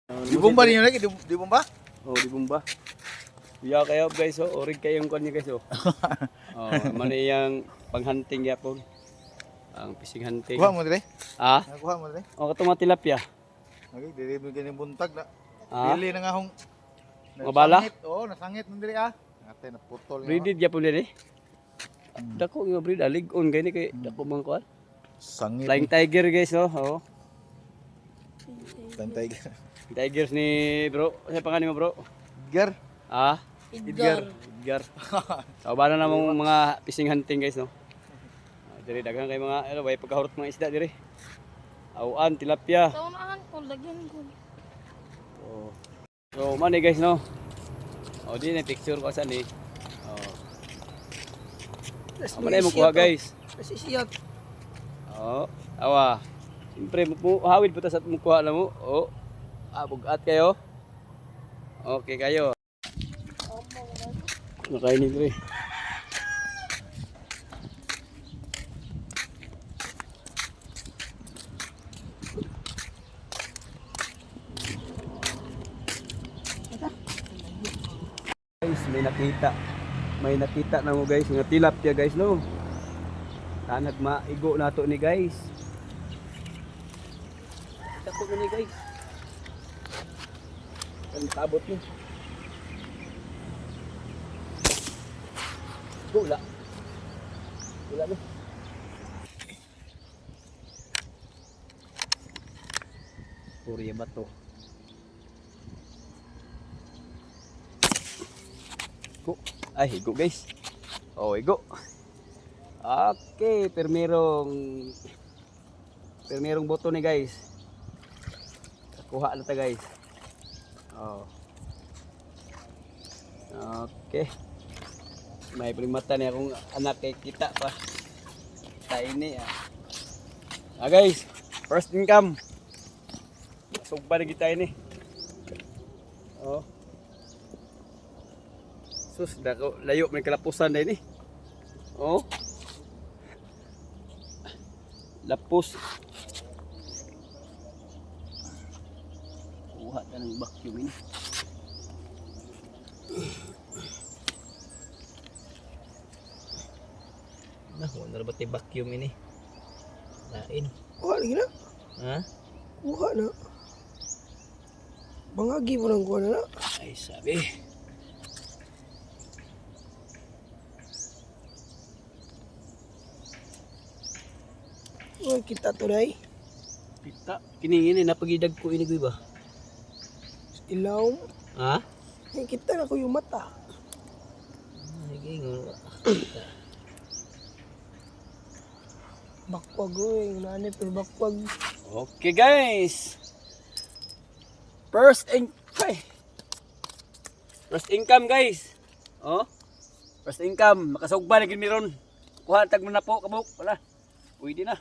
Di bomba ninyo lagi, di bomba? Oh, di bomba. Kuya kayo guys, oh, orig kayong kanya guys, oh. Oh, man iyang panghunting yapon. Ang fishing hunting. Kuha mo dire? Ah? Kuha mo dire? Oh, katong mga tilapia. Okay, dire mo ganing buntag na. Ah? Dili na nga hong Mga bala? Oo, nasangit mo dire ah. Ate naputol nga. Breeded yapon din eh. Dako nga breed, alig-on gani kay dako mga kuan. Sangit. Flying tiger guys, oh. Oh. Tantay. Tigers ni bro. Ano pangalan mo bro? Gar. Ah? Edgar. Edgar. So, ba na namang mga fishing hunting guys, no? Diri daghang kay mga ano bay pagkahurot mga isda diri. Awan, tilapia. Saunahan ko, lagyan ko. Oh. So, man guys, no? Oh, di na picture ko saan eh. Oh. Man mo kuha guys. Nasisiyot. Oh, awa. Siyempre, hawid po ta sa mukuha na mo. Oh. Ah, bugat kayo. Okay kayo. Nakainin ko eh. Guys, may nakita. May nakita na mo guys. Nga tilapia guys, no? Tanag maigo na to ni guys. Dako na ni guys. Ang tabot niyo. Wala. Wala na. Purya ba to? Go. Ay, higo guys. Oh, higo. Okay, permerong boto ni guys. Kuha na ta guys. Oh. Okay. May primata ni akong anak kay kita pa. Tiny ah. Ah guys, first income. Sugba na kita ini. Oh. Sus, dako layo may kalapusan din eh. Oh. Lapos. Kuha ta ng vacuum ini. Nah, wala na ba tayo vacuum ini? Lain. Kuha lagi na. Ha? Kuha na. Bangagi mo lang kuha na. Ay, sabi. Uy, kita to na eh. Pita. Kiningin napagidag ko ini ko ba? Ilaw. Ha? Eh, kita na ko yung mata. Ay, gingo. Bakwag uy. Nani pero bakwag. Okay guys. First income guys. Oh. First income, makasugba na gid mi ron. Kuha tag mo na po kabuk wala. Pwede na.